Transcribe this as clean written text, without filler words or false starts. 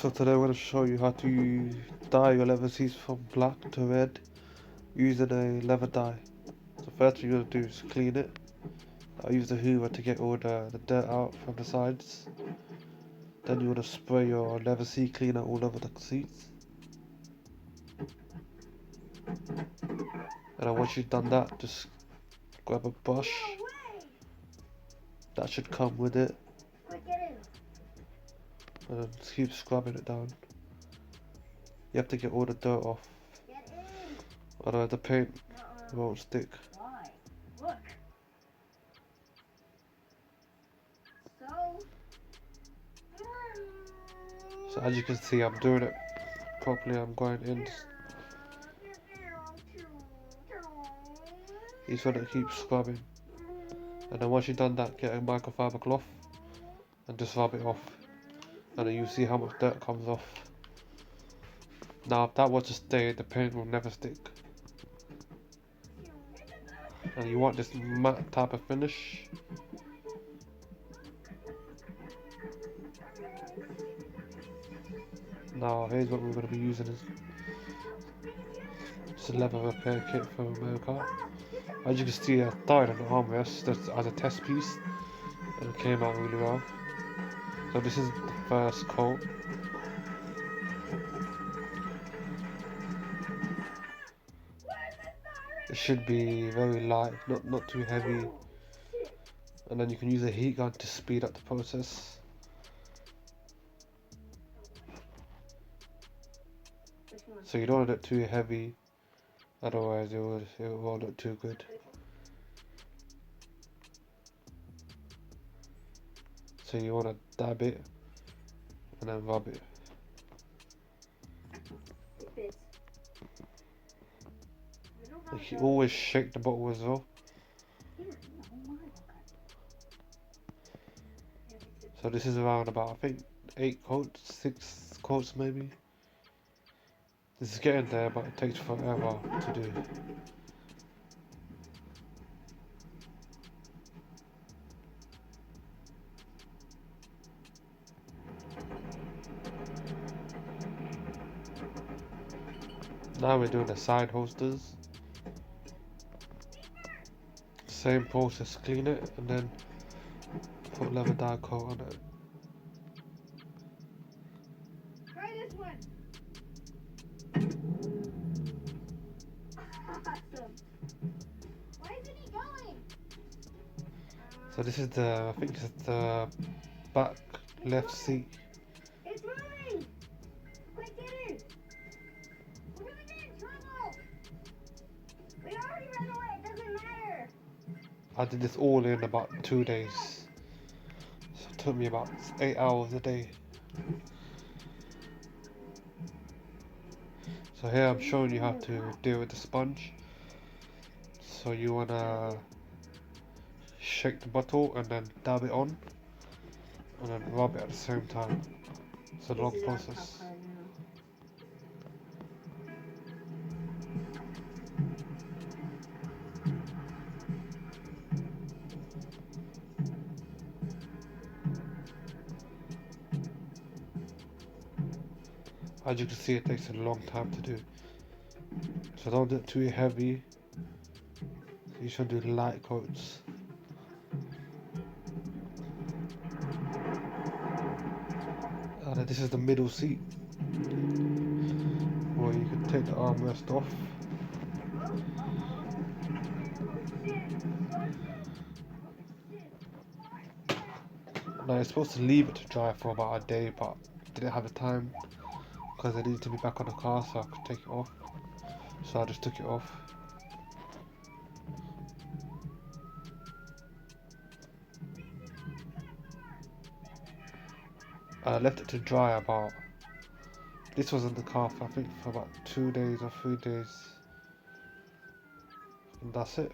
So today I'm going to show you how to dye your leather seats from black to red using a leather dye. So first thing you're going to do is clean it. I'll use the hoover to get all the dirt out from the sides. Then you want to spray your leather seat cleaner all over the seats. And then once you've done that, just grab a brush. That should come with it. And then just keep scrubbing it down. You have to get all the dirt off. Otherwise the paint won't stick. Look. So as you can see, I'm doing it properly. I'm going in. You just want to keep scrubbing. And then once you've done that, get a microfiber cloth and just rub it off. And then you see how much dirt comes off. Now if that was to stay, the paint will never stick. And you want this matte type of finish. Now here's what we're going to be using. It's a leather repair kit from America. As you can see, I started an armrest as a test piece and it came out really well. So this is the first coat. It should be very light, not too heavy. And then you can use a heat gun to speed up the process. So you don't want it too heavy, otherwise it won't look too good. So you want to dab it and then rub it. You always shake the bottle as well. So this is around about, I think, 8 coats, 6 coats maybe. This is getting there, but it takes forever to do. Now we're doing the side holsters. Same process, clean it and then put leather dye coat on it. Try this one. Awesome. Why isn't he going? So this is the, I think this is the back left seat. It's moving. Quick, get in. We're gonna get in trouble. We already ran away. It doesn't matter. I did this all in about 2 days. So it took me about 8 hours a day. So here I'm showing you how to deal with the sponge. So you wanna shake the bottle and then dab it on and then rub it at the same time. It's a long process. As you can see, it takes a long time to do. So don't do it too heavy. You should do light coats. And this is the middle seat, where you can take the armrest off. Now you're supposed to leave it to dry for about a day, but didn't have the time because I needed to be back on the car so I could take it off. So I just took it off. I left it to dry about, this was in the car for, I think for about 2 days or 3 days. And that's it.